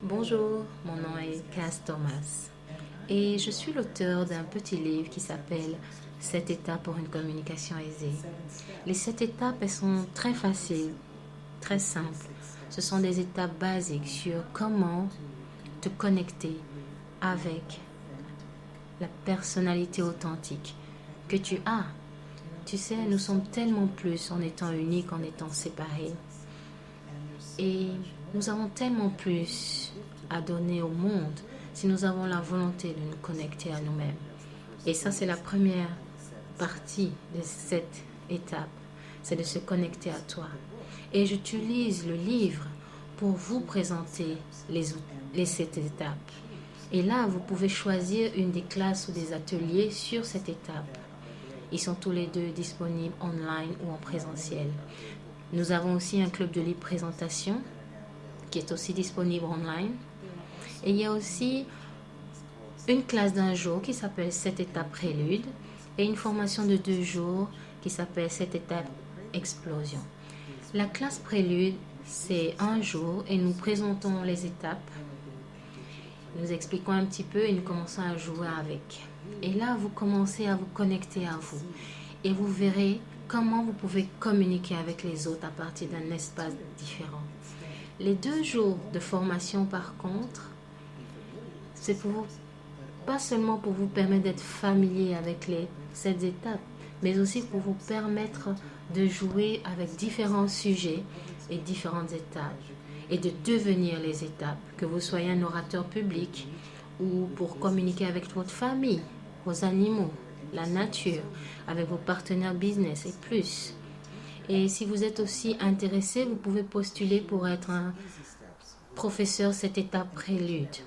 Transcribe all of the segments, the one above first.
Bonjour, mon nom est Cass Thomas et je suis l'auteur d'un petit livre qui s'appelle 7 étapes pour une communication aisée. Les 7 étapes, elles sont très faciles, très simples. Ce sont des étapes basiques sur comment te connecter avec la personnalité authentique que tu as. Tu sais, nous sommes tellement plus en étant uniques, en étant séparés. Et nous avons tellement plus à donner au monde si nous avons la volonté de nous connecter à nous-mêmes. Et ça, c'est la première partie de cette étape, c'est de se connecter à toi. Et j'utilise le livre pour vous présenter les 7 étapes. Et là, vous pouvez choisir une des classes ou des ateliers sur cette étape. Ils sont tous les deux disponibles online ou en présentiel. Nous avons aussi un club de libre présentation qui est aussi disponible online. Et il y a aussi une classe d'un jour qui s'appelle 7 étapes prélude et une formation de 2 jours qui s'appelle 7 étapes explosion. La classe prélude, c'est un jour et nous présentons les étapes. Nous expliquons un petit peu et nous commençons à jouer avec. Et là, vous commencez à vous connecter à vous. Et vous verrez comment vous pouvez communiquer avec les autres à partir d'un espace différent. Les 2 jours de formation, par contre, c'est pour vous, pas seulement pour vous permettre d'être familier avec les 7 étapes, mais aussi pour vous permettre de jouer avec différents sujets et différentes étapes et de devenir les étapes, que vous soyez un orateur public ou pour communiquer avec votre famille, vos animaux, la nature, avec vos partenaires business et plus. Et si vous êtes aussi intéressé, vous pouvez postuler pour être un professeur 7 étapes prélude.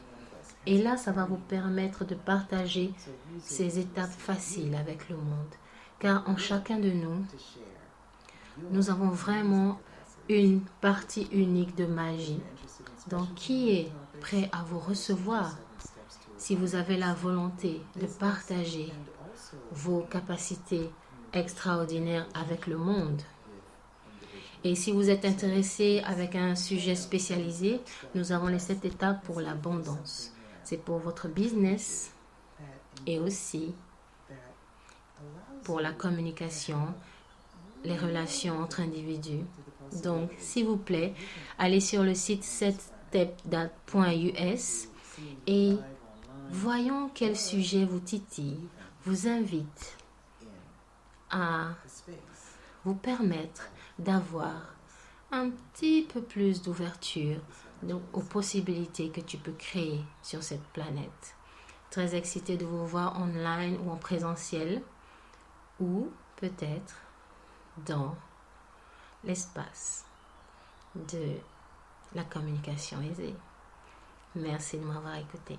Et là, ça va vous permettre de partager ces étapes faciles avec le monde. Car en chacun de nous, nous avons vraiment une partie unique de magie. Donc, qui est prêt à vous recevoir si vous avez la volonté de partager vos capacités extraordinaires avec le monde? Et si vous êtes intéressé avec un sujet spécialisé, nous avons les 7 étapes pour l'abondance. C'est pour votre business et aussi pour la communication, les relations entre individus. Donc, s'il vous plaît, allez sur le site 7step.us et voyons quel sujet vous titille, vous invite à vous permettre d'avoir un petit peu plus d'ouverture aux possibilités que tu peux créer sur cette planète. Très excitée de vous voir online ou en présentiel ou peut-être dans l'espace de la communication aisée. Merci de m'avoir écouté.